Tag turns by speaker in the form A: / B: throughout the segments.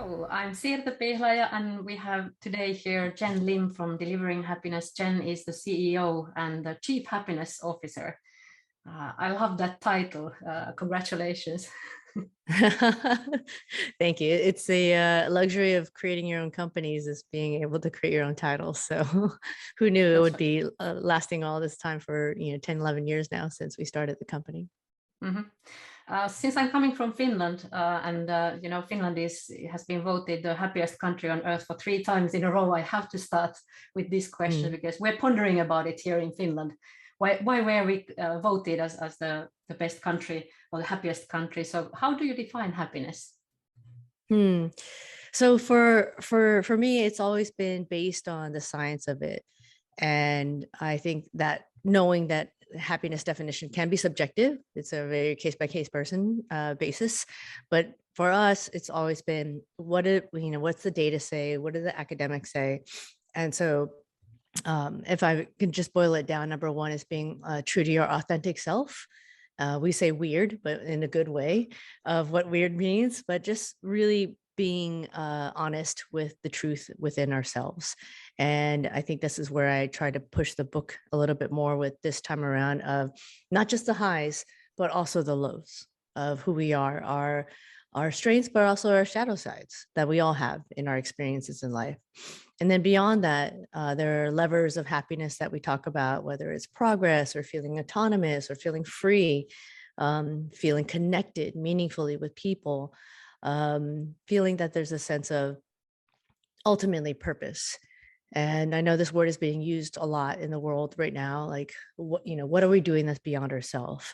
A: So I'm Sirte Pihlaja, and we have today here Jenn Lim from Delivering Happiness. Jenn is the CEO and the Chief Happiness Officer. I love that title. Congratulations.
B: Thank you. It's the luxury of creating your own companies is being able to create your own titles. So who knew it would be lasting all this time for 10, 11 years now since we started the company.
A: Mm-hmm. Since I'm coming from Finland, Finland has been voted the happiest country on earth for 3 times in a row, I have to start with this question because we're pondering about it here in Finland. Why were we voted as the best country or the happiest country? So how do you define happiness?
B: So for me, it's always been based on the science of it. And I think that knowing that happiness definition can be subjective, it's a very case-by-case person basis. But for us, it's always been what's the data say? What do the academics say? And so if I can just boil it down, number one is being true to your authentic self. We say weird, but in a good way of what weird means, but just really being honest with the truth within ourselves. And I think this is where I try to push the book a little bit more with this time around of not just the highs, but also the lows of who we are, our strengths, but also our shadow sides that we all have in our experiences in life. And then beyond that, there are levers of happiness that we talk about, whether it's progress or feeling autonomous or feeling free, feeling connected meaningfully with people, feeling that there's a sense of ultimately purpose. And I know this word is being used a lot in the world right now, like what are we doing that's beyond ourselves?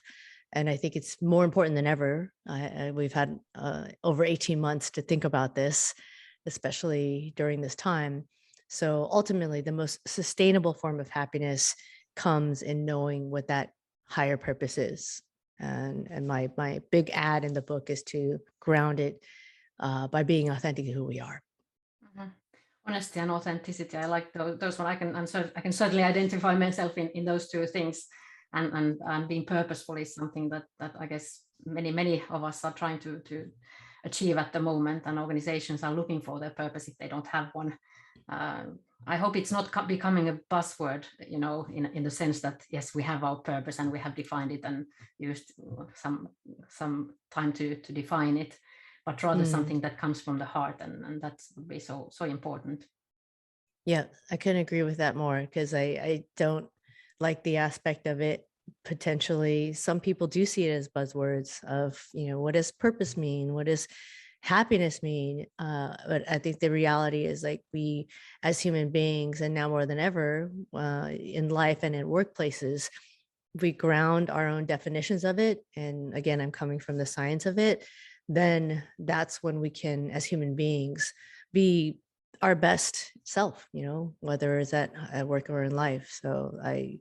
B: And I think it's more important than ever. We've had over 18 months to think about this, especially during this time. So ultimately, the most sustainable form of happiness comes in knowing what that higher purpose is. And my big ad in the book is to ground it by being authentic to who we are.
A: Mm-hmm. Honesty and authenticity. I like those one. I can certainly identify myself in those two things. And being purposeful is something that I guess many of us are trying to achieve at the moment, and organizations are looking for their purpose if they don't have one. I hope it's not becoming a buzzword, in the sense that yes, we have our purpose and we have defined it and used some time to define it, but rather something that comes from the heart, and that would be so important.
B: Yeah, I couldn't agree with that more, because I don't like the aspect of it. Potentially some people do see it as buzzwords of what does purpose mean, what does happiness mean, but I think the reality is, like, we as human beings, and now more than ever in life and in workplaces, we ground our own definitions of it. And again, I'm coming from the science of it. Then that's when we can, as human beings, be our best self, whether it's at work or in life. So I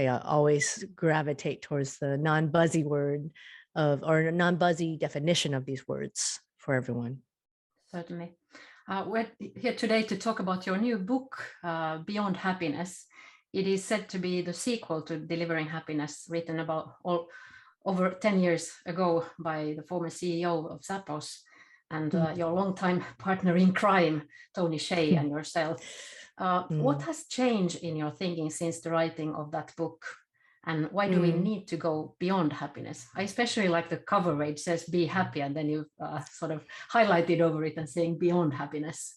B: always gravitate towards the non-buzzy word or non-buzzy definition of these words for everyone.
A: Certainly. We're here today to talk about your new book, Beyond Happiness. It is said to be the sequel to Delivering Happiness, written about over 10 years ago by the former CEO of Zappos and your longtime partner in crime, Tony Hsieh, and yourself. What has changed in your thinking since the writing of that book? And why do we need to go beyond happiness? I especially like the cover where it says "Be happy," and then you sort of highlighted over it and saying "Beyond happiness."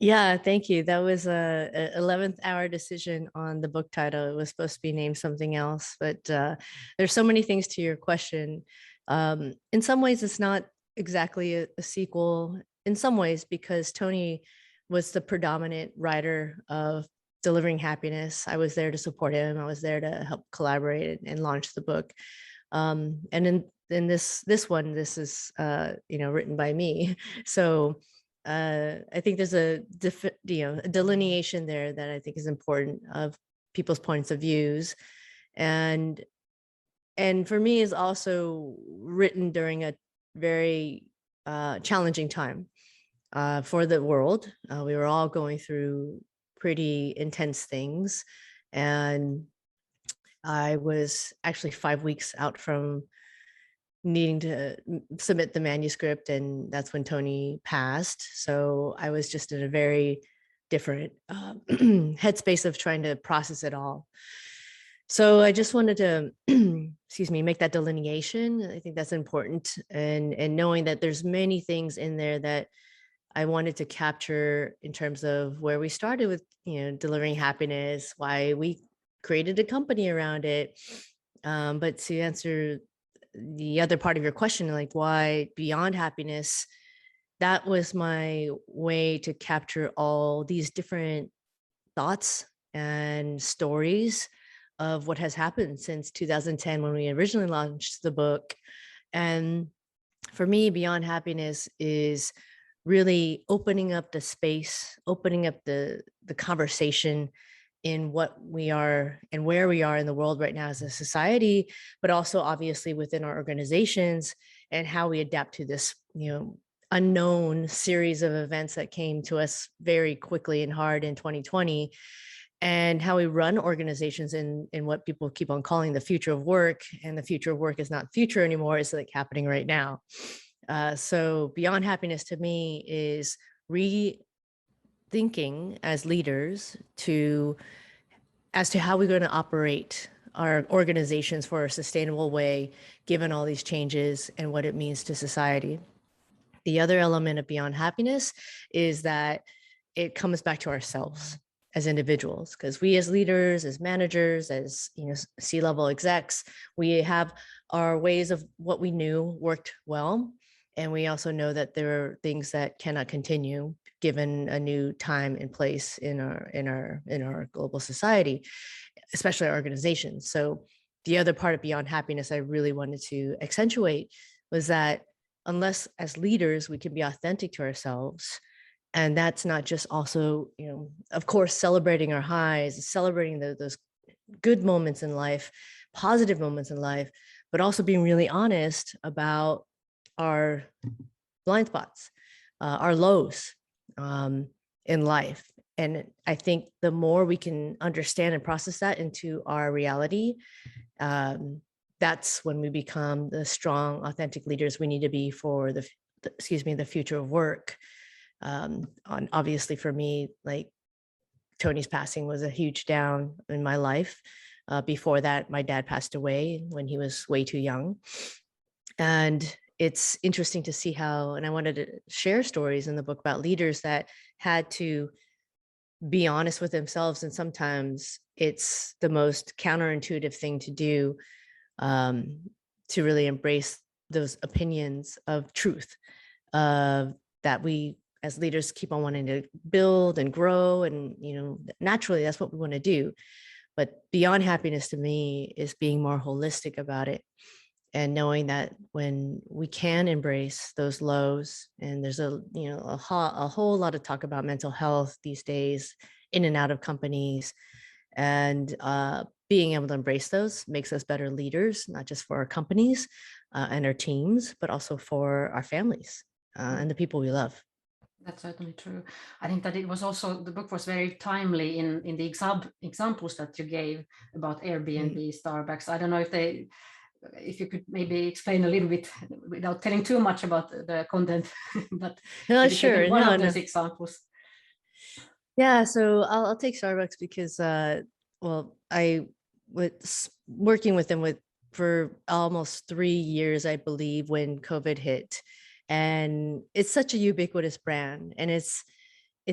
B: Yeah, thank you. That was a 11th hour decision on the book title. It was supposed to be named something else, but there's so many things to your question. In some ways, it's not exactly a sequel. In some ways, because Tony was the predominant writer of Delivering Happiness. I was there to support him. I was there to help collaborate and launch the book. And in this one, this is written by me. So I think there's a delineation there that I think is important of people's points of views, and for me is also written during a very challenging time for the world. We were all going through pretty intense things, and I was actually 5 weeks out from needing to submit the manuscript, and that's when Tony passed. So I was just in a very different headspace of trying to process it all. So I just wanted to, excuse me, make that delineation. I think that's important, and knowing that there's many things in there that I wanted to capture in terms of where we started with, delivering happiness, why we created a company around it. But to answer the other part of your question, like why Beyond Happiness, that was my way to capture all these different thoughts and stories of what has happened since 2010 when we originally launched the book. And for me, Beyond Happiness is really opening up the space, opening up the conversation in what we are and where we are in the world right now as a society, but also obviously within our organizations, and how we adapt to this, unknown series of events that came to us very quickly and hard in 2020, and how we run organizations in what people keep on calling the future of work. And the future of work is not future anymore, it's like happening right now. So Beyond Happiness to me is rethinking as leaders as to how we're going to operate our organizations for a sustainable way, given all these changes and what it means to society. The other element of Beyond Happiness is that it comes back to ourselves as individuals, because we as leaders, as managers, as C-level execs, we have our ways of what we knew worked well, and we also know that there are things that cannot continue given a new time and place in our global society, especially our organizations. So the other part of Beyond Happiness I really wanted to accentuate was that unless as leaders we can be authentic to ourselves, and that's not just also, of course, celebrating our highs, celebrating those good moments in life, positive moments in life, but also being really honest about our blind spots, our lows in life. And I think the more we can understand and process that into our reality, that's when we become the strong, authentic leaders we need to be for the future of work. Obviously for me, like Tony's passing was a huge down in my life. Before that, my dad passed away when he was way too young. And it's interesting to see how, and I wanted to share stories in the book about leaders that had to be honest with themselves. And sometimes it's the most counterintuitive thing to do, to really embrace those opinions of truth, that we as leaders keep on wanting to build and grow. And, naturally that's what we want to do. But Beyond Happiness to me is being more holistic about it, and knowing that when we can embrace those lows, and there's a whole lot of talk about mental health these days in and out of companies, and being able to embrace those makes us better leaders, not just for our companies and our teams, but also for our families and the people we love.
A: That's certainly true. I think that it was also, the book was very timely in the examples that you gave about Airbnb, Starbucks. I don't know if you could maybe explain a little bit without telling too much about the content, but
B: sure.
A: One of those examples.
B: Yeah, so I'll take Starbucks because, I was working with them for almost 3 years, I believe, when COVID hit. And it's such a ubiquitous brand, and it's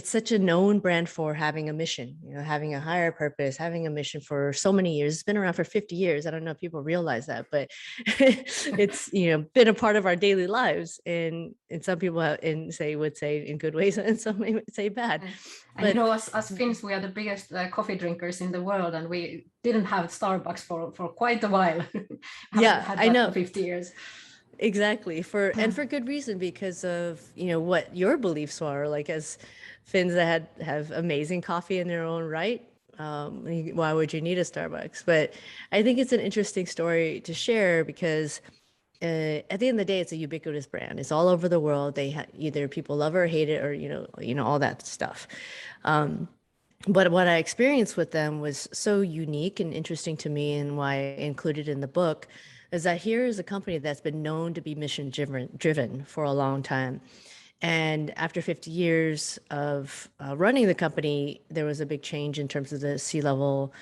B: such a known brand for having a mission, having a higher purpose, having a mission for so many years. It's been around for 50 years. I don't know if people realize that, but it's, been a part of our daily lives. And some people would say in good ways, and some may say bad.
A: And as Finns, we are the biggest coffee drinkers in the world, and we didn't have Starbucks for quite a while.
B: Yeah, I know.
A: For 50 years.
B: Exactly. For good reason, because of what your beliefs are. Like, as Finns that have amazing coffee in their own right, why would you need a Starbucks? But I think it's an interesting story to share, because at the end of the day, it's a ubiquitous brand. It's all over the world. They either people love it or hate it, or all that stuff. But what I experienced with them was so unique and interesting to me, and why I included in the book, is that here is a company that's been known to be mission driven for a long time. And after 50 years of running the company, there was a big change in terms of the C-level.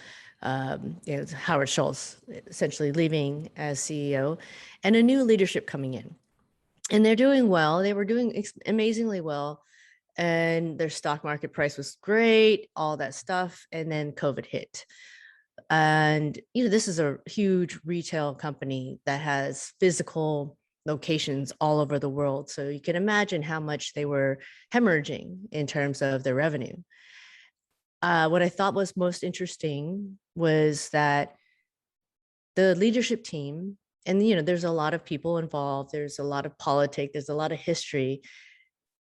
B: Howard Schultz essentially leaving as CEO, and a new leadership coming in. And they're doing well. They were doing amazingly well, and their stock market price was great, all that stuff. And then COVID hit. And this is a huge retail company that has physical locations all over the world. So you can imagine how much they were hemorrhaging in terms of their revenue. What I thought was most interesting was that the leadership team, and there's a lot of people involved, there's a lot of politics, there's a lot of history.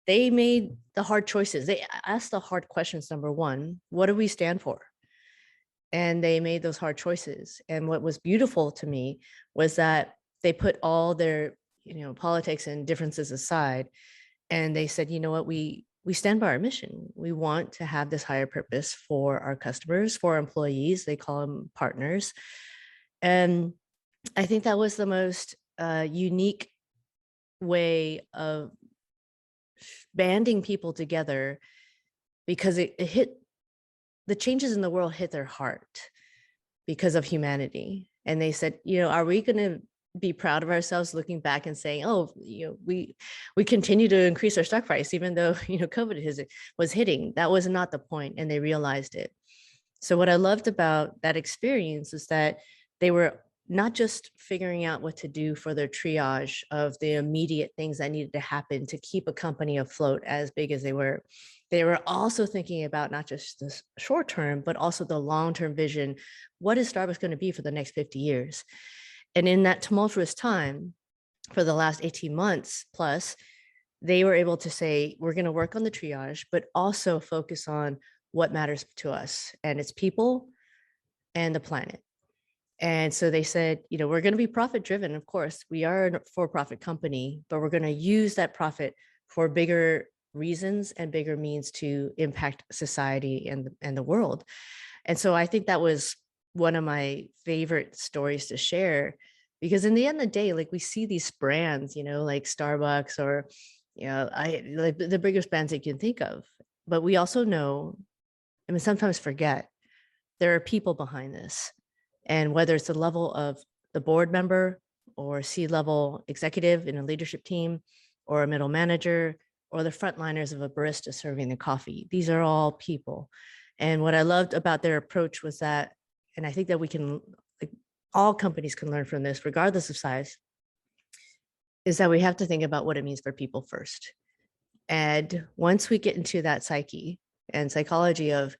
B: They made the hard choices. They asked the hard questions. Number one, what do we stand for? And they made those hard choices. And what was beautiful to me was that they put all their politics and differences aside, and they said, you know what, we stand by our mission. We want to have this higher purpose for our customers, for our employees. They call them partners. And I think that was the most unique way of banding people together, because it hit, the changes in the world hit their heart because of humanity. And they said, are we going to be proud of ourselves looking back and saying, oh, we continue to increase our stock price, even though, COVID was hitting? That was not the point, and they realized it. So what I loved about that experience is that they were not just figuring out what to do for their triage of the immediate things that needed to happen to keep a company afloat as big as they were. They were also thinking about not just the short term, but also the long-term vision. What is Starbucks going to be for the next 50 years? And in that tumultuous time, for the last 18 months plus, they were able to say, we're going to work on the triage, but also focus on what matters to us, and it's people and the planet. And so they said, we're going to be profit driven. Of course, we are a for-profit company, but we're going to use that profit for bigger reasons and bigger means to impact society and the world. And so I think that was one of my favorite stories to share, because in the end of the day, like, we see these brands, like Starbucks, or, I like the biggest brands that you can think of, but we also know, sometimes forget, there are people behind this. And whether it's the level of the board member or C-level executive in a leadership team, or a middle manager, or the frontliners of a barista serving the coffee, these are all people. And what I loved about their approach was that, and I think that we can, like, all companies can learn from this, regardless of size, is that we have to think about what it means for people first. And once we get into that psyche and psychology of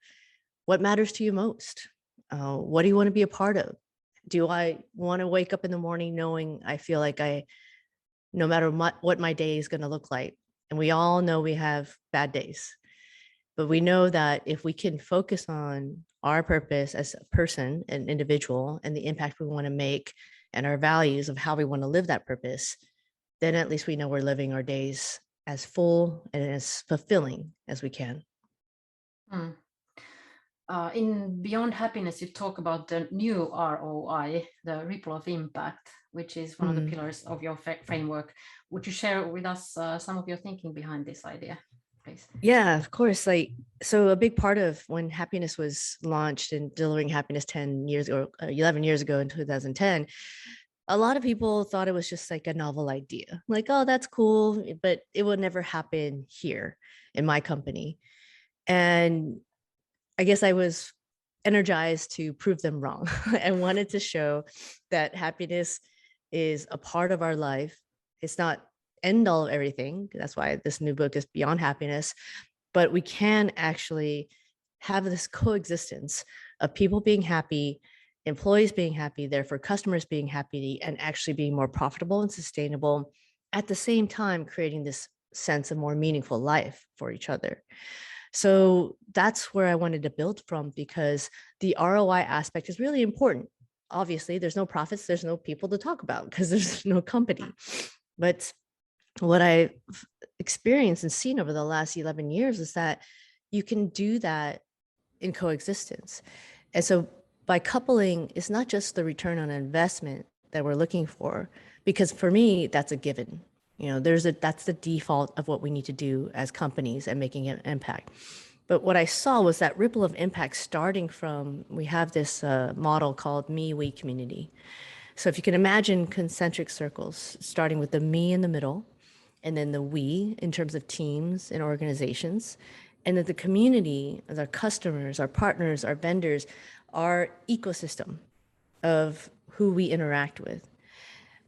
B: what matters to you most, what do you want to be a part of? Do I want to wake up in the morning knowing I feel like no matter what my day is going to look like, and we all know we have bad days, but we know that if we can focus on our purpose as a person, an individual, and the impact we want to make, and our values of how we want to live that purpose, then at least we know we're living our days as full and as fulfilling as we can.
A: Mm. In Beyond Happiness, you talk about the new ROI, the ripple of impact, which is one of the pillars of your framework. Would you share with us some of your thinking behind this idea, please?
B: Yeah, of course. So a big part of when happiness was launched and delivering happiness 10 years or 11 years ago in 2010, a lot of people thought it was just like a novel idea. Like, oh, that's cool, but it would never happen here in my company. And I guess I was energized to prove them wrong. I wanted to show that happiness is a part of our life. It's not end all of everything. That's why this new book is Beyond Happiness. But we can actually have this coexistence of people being happy, employees being happy, therefore customers being happy, and actually being more profitable and sustainable, at the same time creating this sense of more meaningful life for each other. So that's where I wanted to build from, because the ROI aspect is really important. Obviously, there's no profits, there's no people to talk about because there's no company. But what I've experienced and seen over the last 11 years is that you can do that in coexistence. And so by coupling, it's not just the return on investment that we're looking for, because for me, that's a given. That's the default of what we need to do as companies and making an impact. But what I saw was that ripple of impact starting from, we have this model called me, we community. So if you can imagine concentric circles, starting with the me in the middle, and then the we in terms of teams and organizations, and then the community, as our customers, our partners, our vendors, our ecosystem of who we interact with.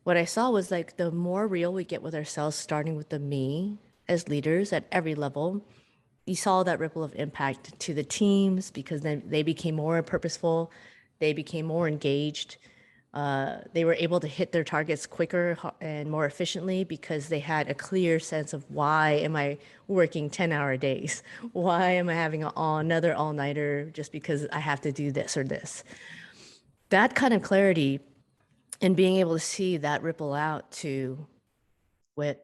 B: What I saw was like the more real we get with ourselves, starting with the me as leaders at every level, you saw that ripple of impact to the teams, because then they became more purposeful, they became more engaged. They were able to hit their targets quicker and more efficiently because they had a clear sense of, why am I working 10-hour days? Why am I having another all-nighter just because I have to do this or this? That kind of clarity, and being able to see that ripple out to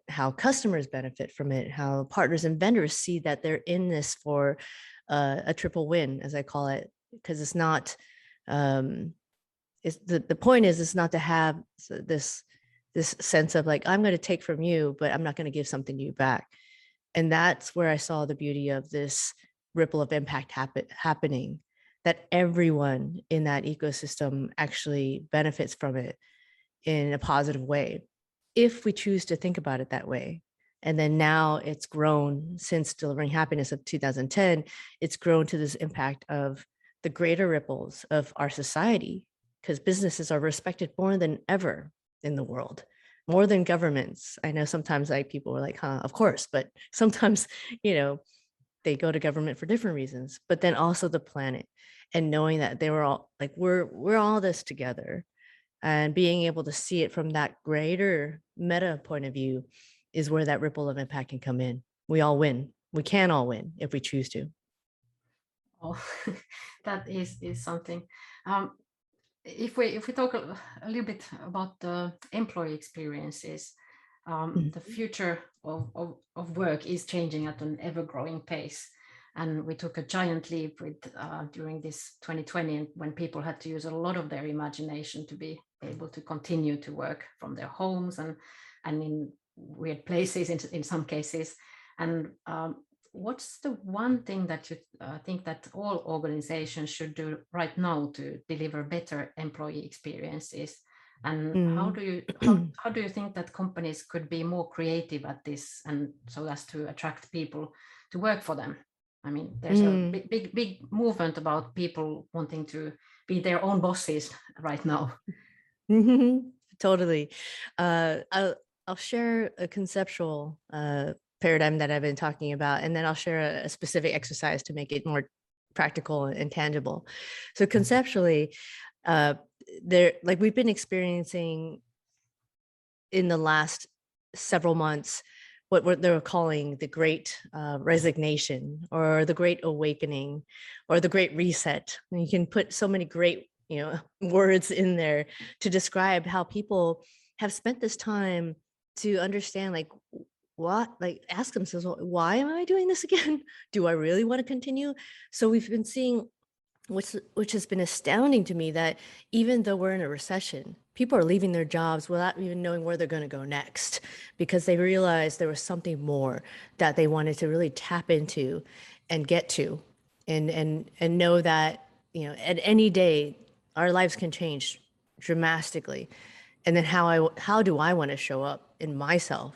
B: how customers benefit from it, how partners and vendors see that they're in this for a triple win, as I call it, because it's not, the point is, it's not to have this sense of like, I'm going to take from you, but I'm not going to give something to you back. And that's where I saw the beauty of this ripple of impact happening, that everyone in that ecosystem actually benefits from it in a positive way, if we choose to think about it that way. And then now it's grown, since Delivering Happiness of 2010, it's grown to this impact of the greater ripples of our society, because businesses are respected more than ever in the world, more than governments. I know sometimes like people are like, huh, of course, but sometimes, they go to government for different reasons, but then also the planet, and knowing that they were all like, we're all this together, and being able to see it from that greater meta point of view is where that ripple of impact can come in. We all win. We can all win if we choose to.
A: Oh, that is something. If we talk a little bit about the employee experiences, the future of work is changing at an ever-growing pace. And we took a giant leap during this 2020, when people had to use a lot of their imagination to be able to continue to work from their homes and in weird places in some cases. And what's the one thing that you think that all organizations should do right now to deliver better employee experiences? And how do you think that companies could be more creative at this, and so as to attract people to work for them? I mean, there's a big movement about people wanting to be their own bosses right now.
B: Totally. I'll share a conceptual paradigm that I've been talking about, and then I'll share a specific exercise to make it more practical and tangible. So conceptually, like we've been experiencing in the last several months, what they're calling the Great Resignation, or the Great Awakening, or the Great Reset. And you can put so many great, words in there to describe how people have spent this time to understand, like, ask themselves, why am I doing this again? Do I really want to continue? So we've been seeing, which has been astounding to me, that even though we're in a recession, people are leaving their jobs without even knowing where they're going to go next, because they realized there was something more that they wanted to really tap into and get to, and know that, at any day our lives can change dramatically. And then how do I want to show up in myself?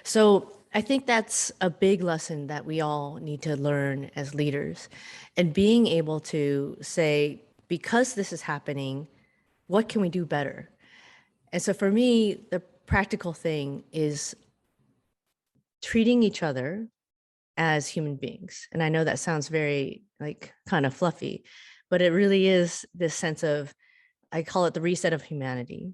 B: So I think that's a big lesson that we all need to learn as leaders, and being able to say, because this is happening, what can we do better? And so for me, the practical thing is treating each other as human beings. And I know that sounds very kind of fluffy, but it really is this sense of, I call it the reset of humanity.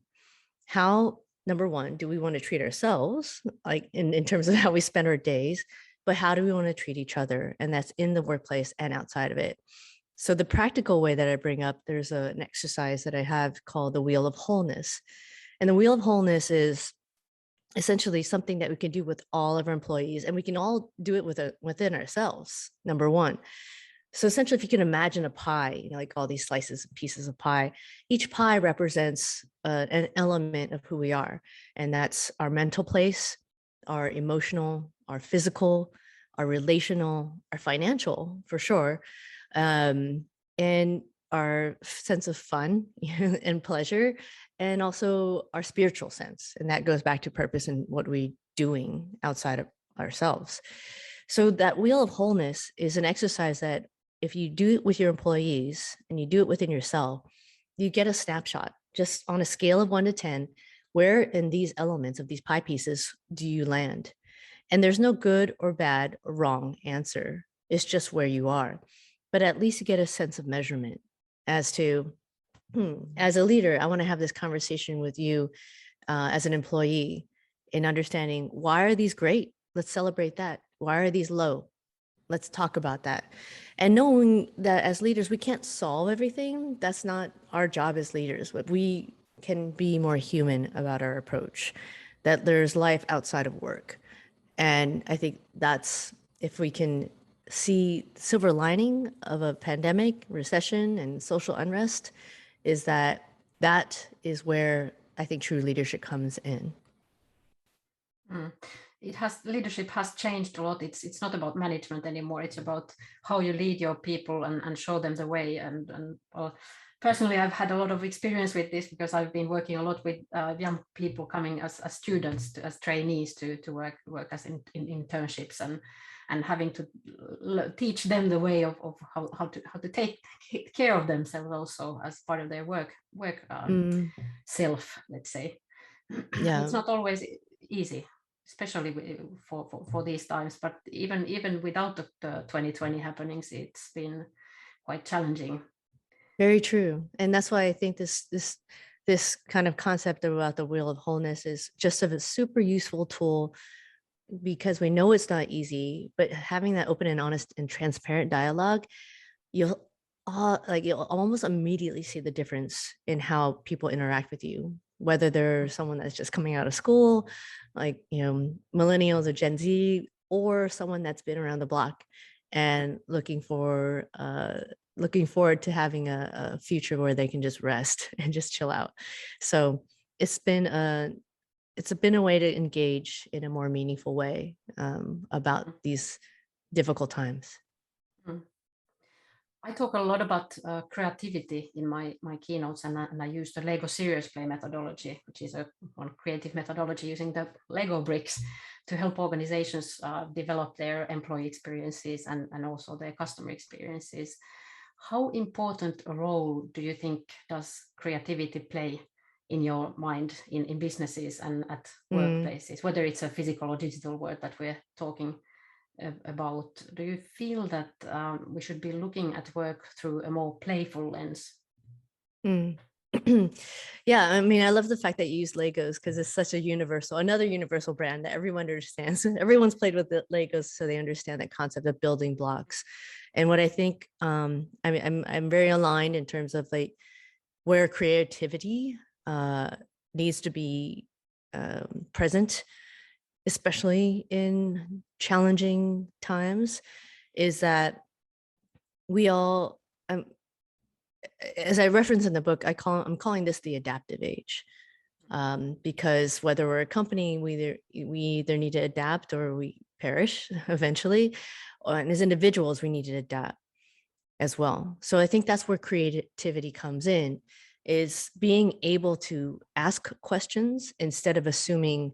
B: How, number one, do we want to treat ourselves, like in terms of how we spend our days, but how do we want to treat each other? And that's in the workplace and outside of it. So the practical way that I bring up, there's an exercise that I have called the Wheel of Wholeness. And the Wheel of Wholeness is essentially something that we can do with all of our employees, and we can all do it within ourselves, number one. So essentially, if you can imagine a pie, like all these slices and pieces of pie, each pie represents an element of who we are. And that's our mental place, our emotional, our physical, our relational, our financial, for sure, and our sense of fun and pleasure, and also our spiritual sense. And that goes back to purpose and what we're doing outside of ourselves. So that wheel of wholeness is an exercise that if you do it with your employees and you do it within yourself, you get a snapshot just on a scale of 1 to 10. Where in these elements of these pie pieces do you land? And there's no good or bad or wrong answer. It's just where you are. But at least you get a sense of measurement as to, as a leader, I want to have this conversation with you as an employee in understanding, why are these great? Let's celebrate that. Why are these low? Let's talk about that. And knowing that as leaders, we can't solve everything. That's not our job as leaders, but we can be more human about our approach, that there's life outside of work. And I think that's, if we can see silver lining of a pandemic, recession, and social unrest, is that is where I think true leadership comes in.
A: Leadership has changed a lot. It's not about management anymore. It's about how you lead your people and show them the way. And personally, I've had a lot of experience with this because I've been working a lot with young people coming as students, as trainees to work as in internships, and having to teach them the way of how to take care of themselves also as part of their work self, let's say.
B: Yeah.
A: It's not always easy, especially for these times, but even without the 2020 happenings, it's been quite challenging.
B: Very true. And that's why I think this kind of concept about the wheel of wholeness is just a super useful tool, because we know it's not easy, but having that open and honest and transparent dialogue, you'll almost immediately see the difference in how people interact with you, whether they're someone that's just coming out of school, like, millennials or Gen Z, or someone that's been around the block and looking forward to having a future where they can just rest and just chill out. So it's been a way to engage in a more meaningful way about these difficult times.
A: I talk a lot about creativity in my keynotes, and I use the Lego Serious Play methodology, which is one creative methodology using the Lego bricks to help organizations develop their employee experiences and also their customer experiences. How important a role do you think does creativity play in your mind in businesses and at workplaces, whether it's a physical or digital world that we're talking about? Do you feel that we should be looking at work through a more playful lens?
B: Yeah, I mean, I love the fact that you use Legos, because it's such another universal brand that everyone understands. Everyone's played with the Legos, so they understand that concept of building blocks. And what I think, I'm very aligned in terms of like where creativity needs to be present, especially in challenging times, is that we all, as I reference in the book, I'm calling this the adaptive age, because whether we're a company, we either need to adapt or we perish eventually, and as individuals, we need to adapt as well. So I think that's where creativity comes in, is being able to ask questions instead of assuming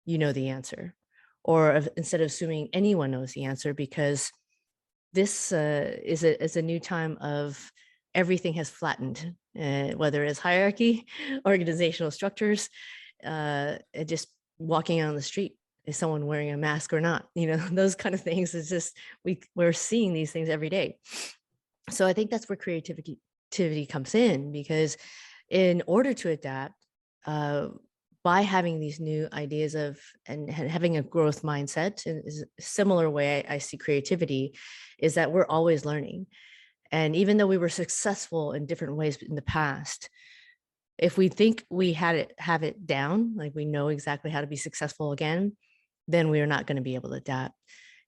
B: you know the answer, or instead of assuming anyone knows the answer, because this is a new time of everything has flattened, whether it's hierarchy, organizational structures, just walking on the street. Is someone wearing a mask or not? Those kind of things. It's just, we're seeing these things every day. So I think that's where creativity comes in, because in order to adapt, by having these new ideas and having a growth mindset, in a similar way I see creativity, is that we're always learning. And even though we were successful in different ways in the past, if we think we have it down, like we know exactly how to be successful again, then we are not going to be able to adapt.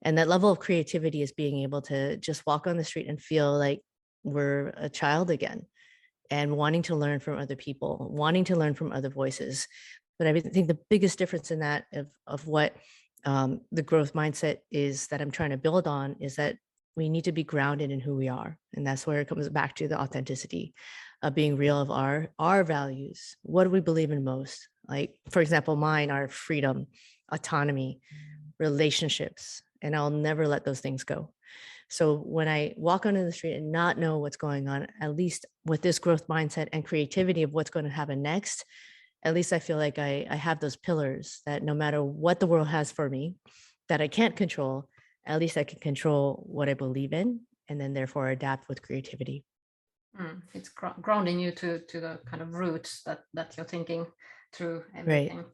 B: And that level of creativity is being able to just walk on the street and feel like we're a child again, and wanting to learn from other people, wanting to learn from other voices. But I think the biggest difference in that of what the growth mindset is that I'm trying to build on is that we need to be grounded in who we are. And that's where it comes back to the authenticity of being real of our values. What do we believe in most? Like, for example, mine are freedom, autonomy, relationships, and I'll never let those things go. So when I walk onto the street and not know what's going on, at least with this growth mindset and creativity of what's going to happen next, at least I feel like I have those pillars that no matter what the world has for me that I can't control, at least I can control what I believe in, and then therefore adapt with creativity.
A: It's grounding you to the kind of roots that you're thinking through everything.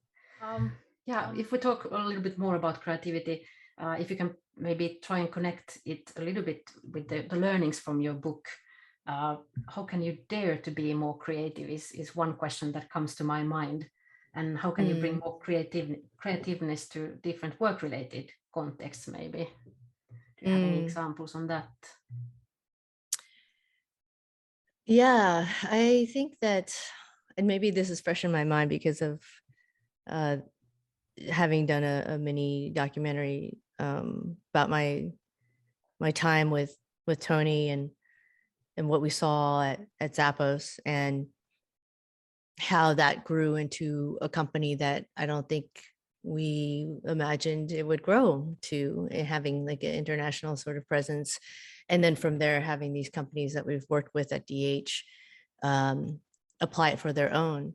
B: Right.
A: Yeah, if we talk a little bit more about creativity, if you can maybe try and connect it a little bit with the learnings from your book. How can you dare to be more creative is one question that comes to my mind. And how can you bring more creativeness to different work-related contexts, maybe? Do you have any examples on that?
B: Yeah, I think that, and maybe this is fresh in my mind because of having done a mini documentary about my time with Tony and what we saw at Zappos, and how that grew into a company that I don't think we imagined it would grow to, having like an international sort of presence. And then from there, having these companies that we've worked with at DH apply it for their own.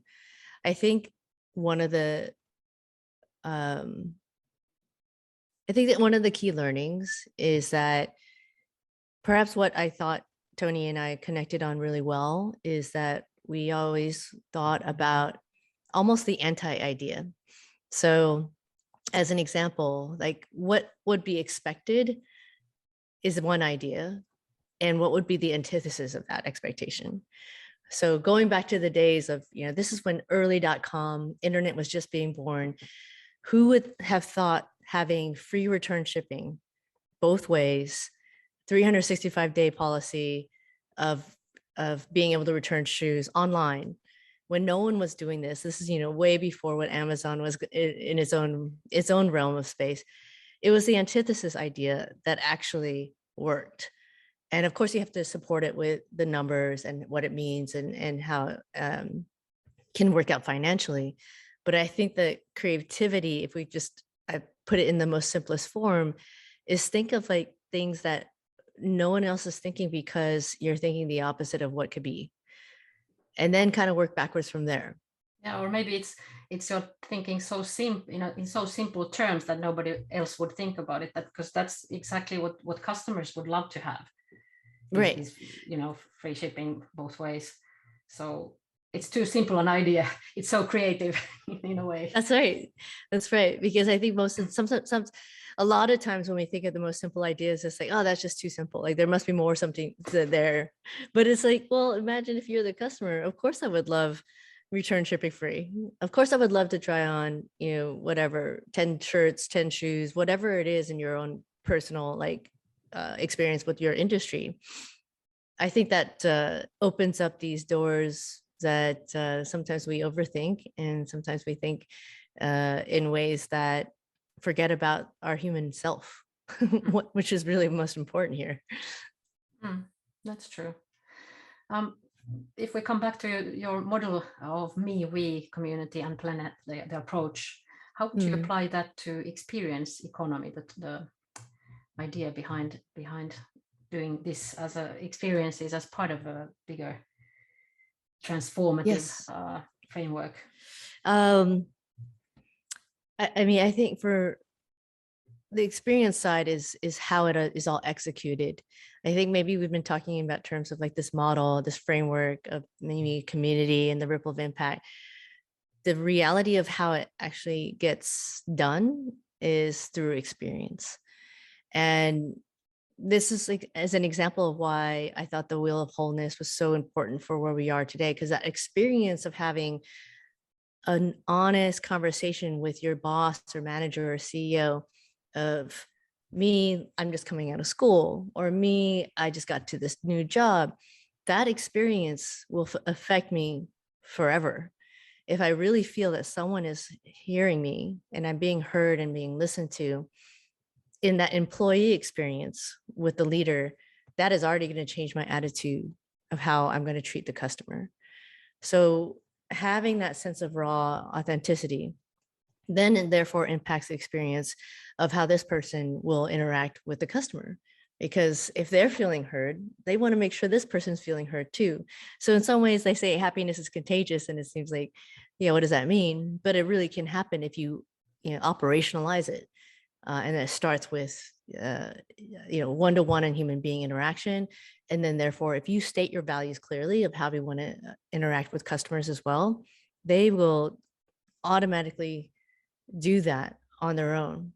B: I think one of the key learnings is that perhaps what I thought Tony and I connected on really well is that we always thought about almost the anti-idea. So as an example, like what would be expected is one idea, and what would be the antithesis of that expectation. So going back to the days of, this is when early.com, internet was just being born. Who would have thought having free return shipping both ways, 365-day policy of being able to return shoes online, when no one was doing this is, way before what Amazon was in its own realm of space. It was the antithesis idea that actually worked. And of course, you have to support it with the numbers and what it means and how it can work out financially. But I think that creativity, if we just put it in the most simplest form, is think of like things that no one else is thinking because you're thinking the opposite of what could be, and then kind of work backwards from there.
A: Yeah, or maybe it's your thinking so simple, in so simple terms that nobody else would think about it. Because that's exactly what customers would love to have.
B: Right.
A: Is free shipping both ways. So it's too simple an idea. It's so creative in a way.
B: That's right. That's right. Because I think a lot of times when we think of the most simple ideas, it's like, oh, that's just too simple. Like there must be more something there. But it's like, well, imagine if you're the customer. Of course, I would love return shipping free. Of course, I would love to try on, whatever, 10 shirts, 10 shoes, whatever it is in your own personal experience with your industry. I think that opens up these doors that sometimes we overthink, and sometimes we think in ways that forget about our human self, which is really most important here.
A: That's true. If we come back to your model of me, we, community, and planet, the approach, how would you apply that to experience economy, the idea behind doing this as experiences as part of a bigger transformative framework?
B: I mean, I think for the experience side is how it is all executed. I think maybe we've been talking about terms of like this model, this framework of maybe community and the ripple of impact. The reality of how it actually gets done is through experience. And this is like as an example of why I thought the Wheel of Wholeness was so important for where we are today, because that experience of having an honest conversation with your boss or manager or CEO of Me, I'm just coming out of school, or me, I just got to this new job. That experience will affect me forever. If I really feel that someone is hearing me and I'm being heard and being listened to in that employee experience with the leader, that is already going to change my attitude of how I'm going to treat the customer. So having that sense of raw authenticity then and therefore impacts the experience of how this person will interact with the customer. Because if they're feeling heard, they want to make sure this person's feeling heard too. So in some ways, they say happiness is contagious, and it seems like, yeah, what does that mean? But it really can happen if you operationalize it, and it starts with one-to-one and human being interaction. And then therefore, if you state your values clearly of how we want to interact with customers as well, they will automatically do that on their own.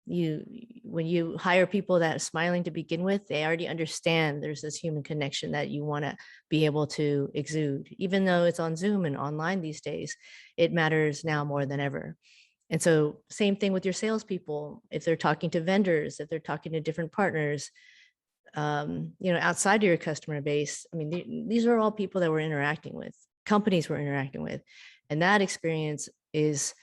B: When you hire people that are smiling to begin with, they already understand there's this human connection that you want to be able to exude. Even though it's on Zoom and online these days, it matters now more than ever. And so same thing with your salespeople. If they're talking to vendors, if they're talking to different partners, outside of your customer base, I mean, these are all people that we're interacting with, companies we're interacting with. And that experience is,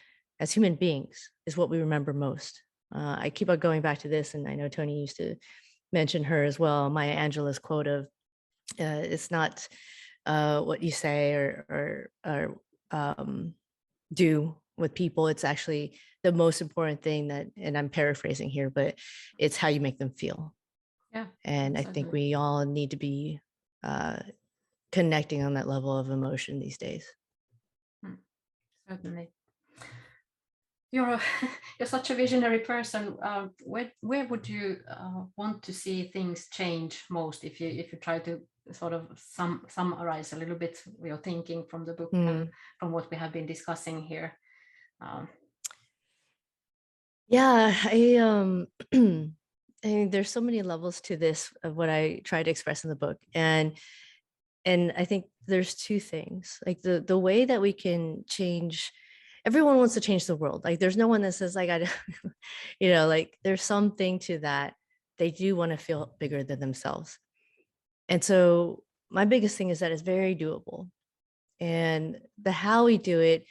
B: as human beings, is what we remember most. I keep on going back to this, and I know Tony used to mention her as well, Maya Angelou's quote of, it's not what you say or do with people, it's actually the most important thing that, and I'm paraphrasing here, but it's how you make them feel.
A: Yeah.
B: And I think we all need to be connecting on that level of emotion these days.
A: Certainly. You're such a visionary person. Where would you want to see things change most if you try to sort of summarize a little bit your thinking from the book and from what we have been discussing here?
B: Yeah, I mean, there's so many levels to this of what I try to express in the book, and I think there's two things, like the way that we can change. Everyone wants to change the world. Like there's no one that says like like there's something to that. They do want to feel bigger than themselves. And so my biggest thing is that it's very doable. And the how we do it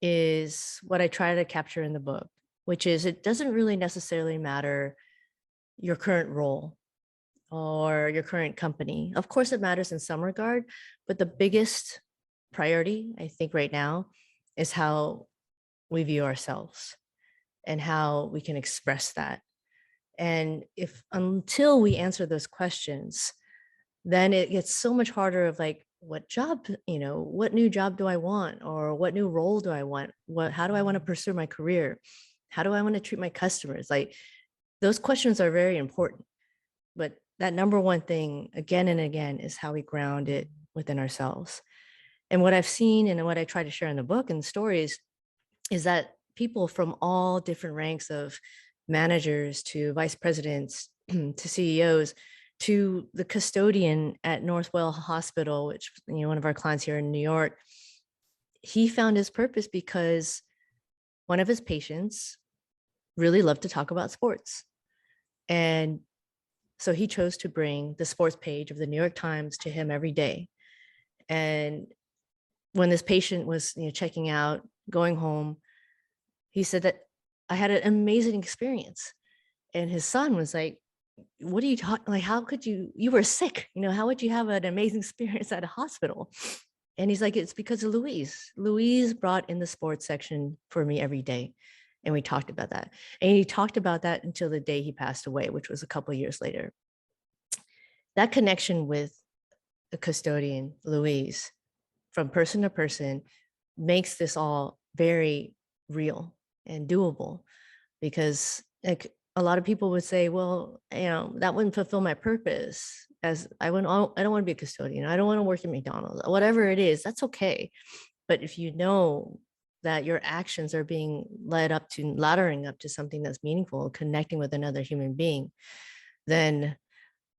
B: is what I try to capture in the book, which is it doesn't really necessarily matter your current role or your current company. Of course, it matters in some regard, but the biggest priority, I think, right now is how we view ourselves and how we can express that. And if until we answer those questions, then it gets so much harder of like, what job, what new job do I want? Or what new role do I want? How do I want to pursue my career? How do I want to treat my customers? Like those questions are very important. But that number one thing again and again is how we ground it within ourselves. And what I've seen and what I try to share in the book and the stories is that people from all different ranks of managers to vice presidents to CEOs to the custodian at Northwell Hospital, which one of our clients here in New York, he found his purpose because one of his patients really loved to talk about sports. And so he chose to bring the sports page of the New York Times to him every day. And when this patient was checking out, going home, he said that I had an amazing experience. And his son was like, what are you talking, like, how could you were sick, how would you have an amazing experience at a hospital? And he's like, it's because of Louise brought in the sports section for me every day. And we talked about that. And he talked about that until the day he passed away, which was a couple of years later. That connection with the custodian, Louise, from person to person, makes this all very real and doable. Because like a lot of people would say, well, that wouldn't fulfill my purpose. As I don't want to be a custodian. I don't want to work at McDonald's. Whatever it is, that's okay. But if you know that your actions are being laddering up to something that's meaningful, connecting with another human being, then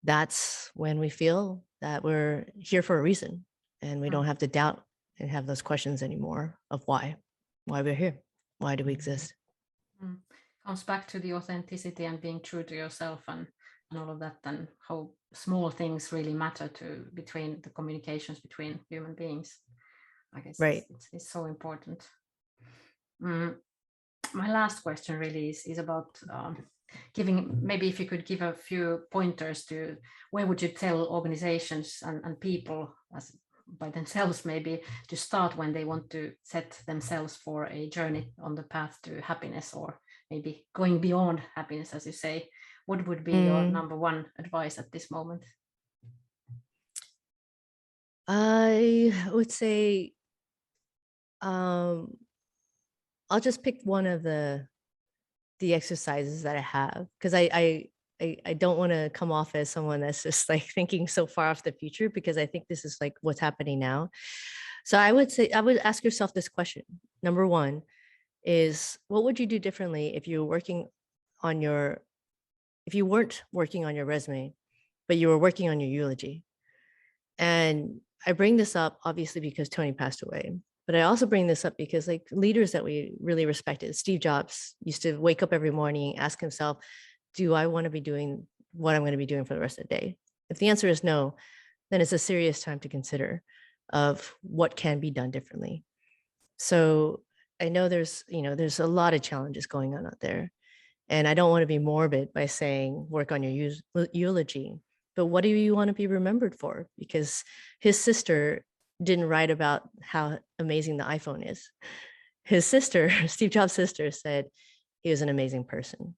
B: that's when we feel that we're here for a reason, and we don't have to doubt and have those questions anymore of why we're here. Why do we exist?
A: comes back to the authenticity and being true to yourself and all of that, and how small things really matter to between the communications between human beings. I guess
B: Right.
A: it's so important. My last question really is about giving, maybe if you could give a few pointers to where would you tell organizations and people as by themselves maybe to start when they want to set themselves for a journey on the path to happiness, or maybe going beyond happiness, as you say. What would be your number one advice at this moment?
B: I would say I'll just pick one of the exercises that I have, because I don't want to come off as someone that's just like thinking so far off the future, because I think this is like what's happening now. So I would say, I would ask yourself this question. Number one is, what would you do differently if you were working on your, if you weren't working on your resume, but you were working on your eulogy? And I bring this up obviously because Tony passed away, but I also bring this up because like leaders that we really respected, Steve Jobs used to wake up every morning, ask himself, do I want to be doing what I'm going to be doing for the rest of the day? If the answer is no, then it's a serious time to consider of what can be done differently. So I know there's a lot of challenges going on out there, and I don't want to be morbid by saying work on your eulogy, but what do you want to be remembered for? Because his sister didn't write about how amazing the iPhone is. His sister, Steve Jobs' sister, said he was an amazing person.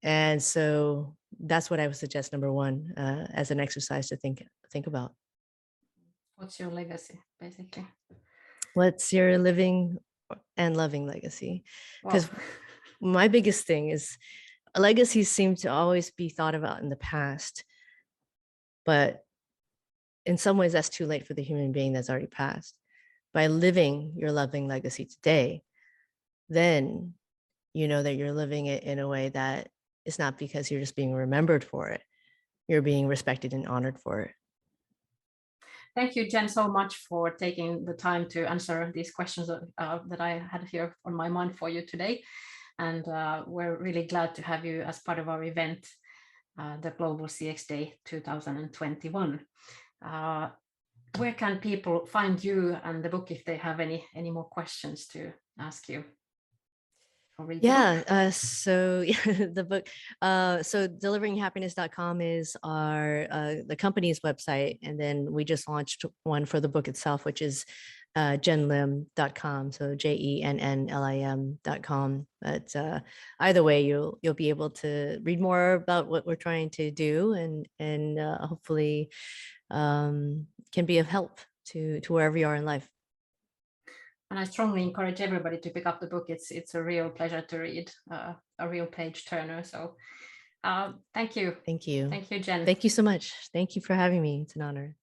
B: And so that's what I would suggest, number one, as an exercise to think about.
A: What's your legacy, basically?
B: What's your living and loving legacy? Because my biggest thing is legacies seem to always be thought about in the past, but in some ways that's too late for the human being that's already passed. By living your loving legacy today, then you know that you're living it in a way that it's not because you're just being remembered for it. You're being respected and honored for it.
A: Thank you, Jenn, so much for taking the time to answer these questions that I had here on my mind for you today. And we're really glad to have you as part of our event, the Global CX Day 2021. Where can people find you and the book if they have any more questions to ask you?
B: Yeah, so the book, so deliveringhappiness.com is our the company's website, and then we just launched one for the book itself, which is jennlim.com, so JENNLIM.com. But either way, you'll be able to read more about what we're trying to do, and hopefully can be of help to wherever you are in life.
A: And I strongly encourage everybody to pick up the book. It's a real pleasure to read, a real page turner. So thank you.
B: Thank you.
A: Thank you, Jenn.
B: Thank you so much. Thank you for having me. It's an honor.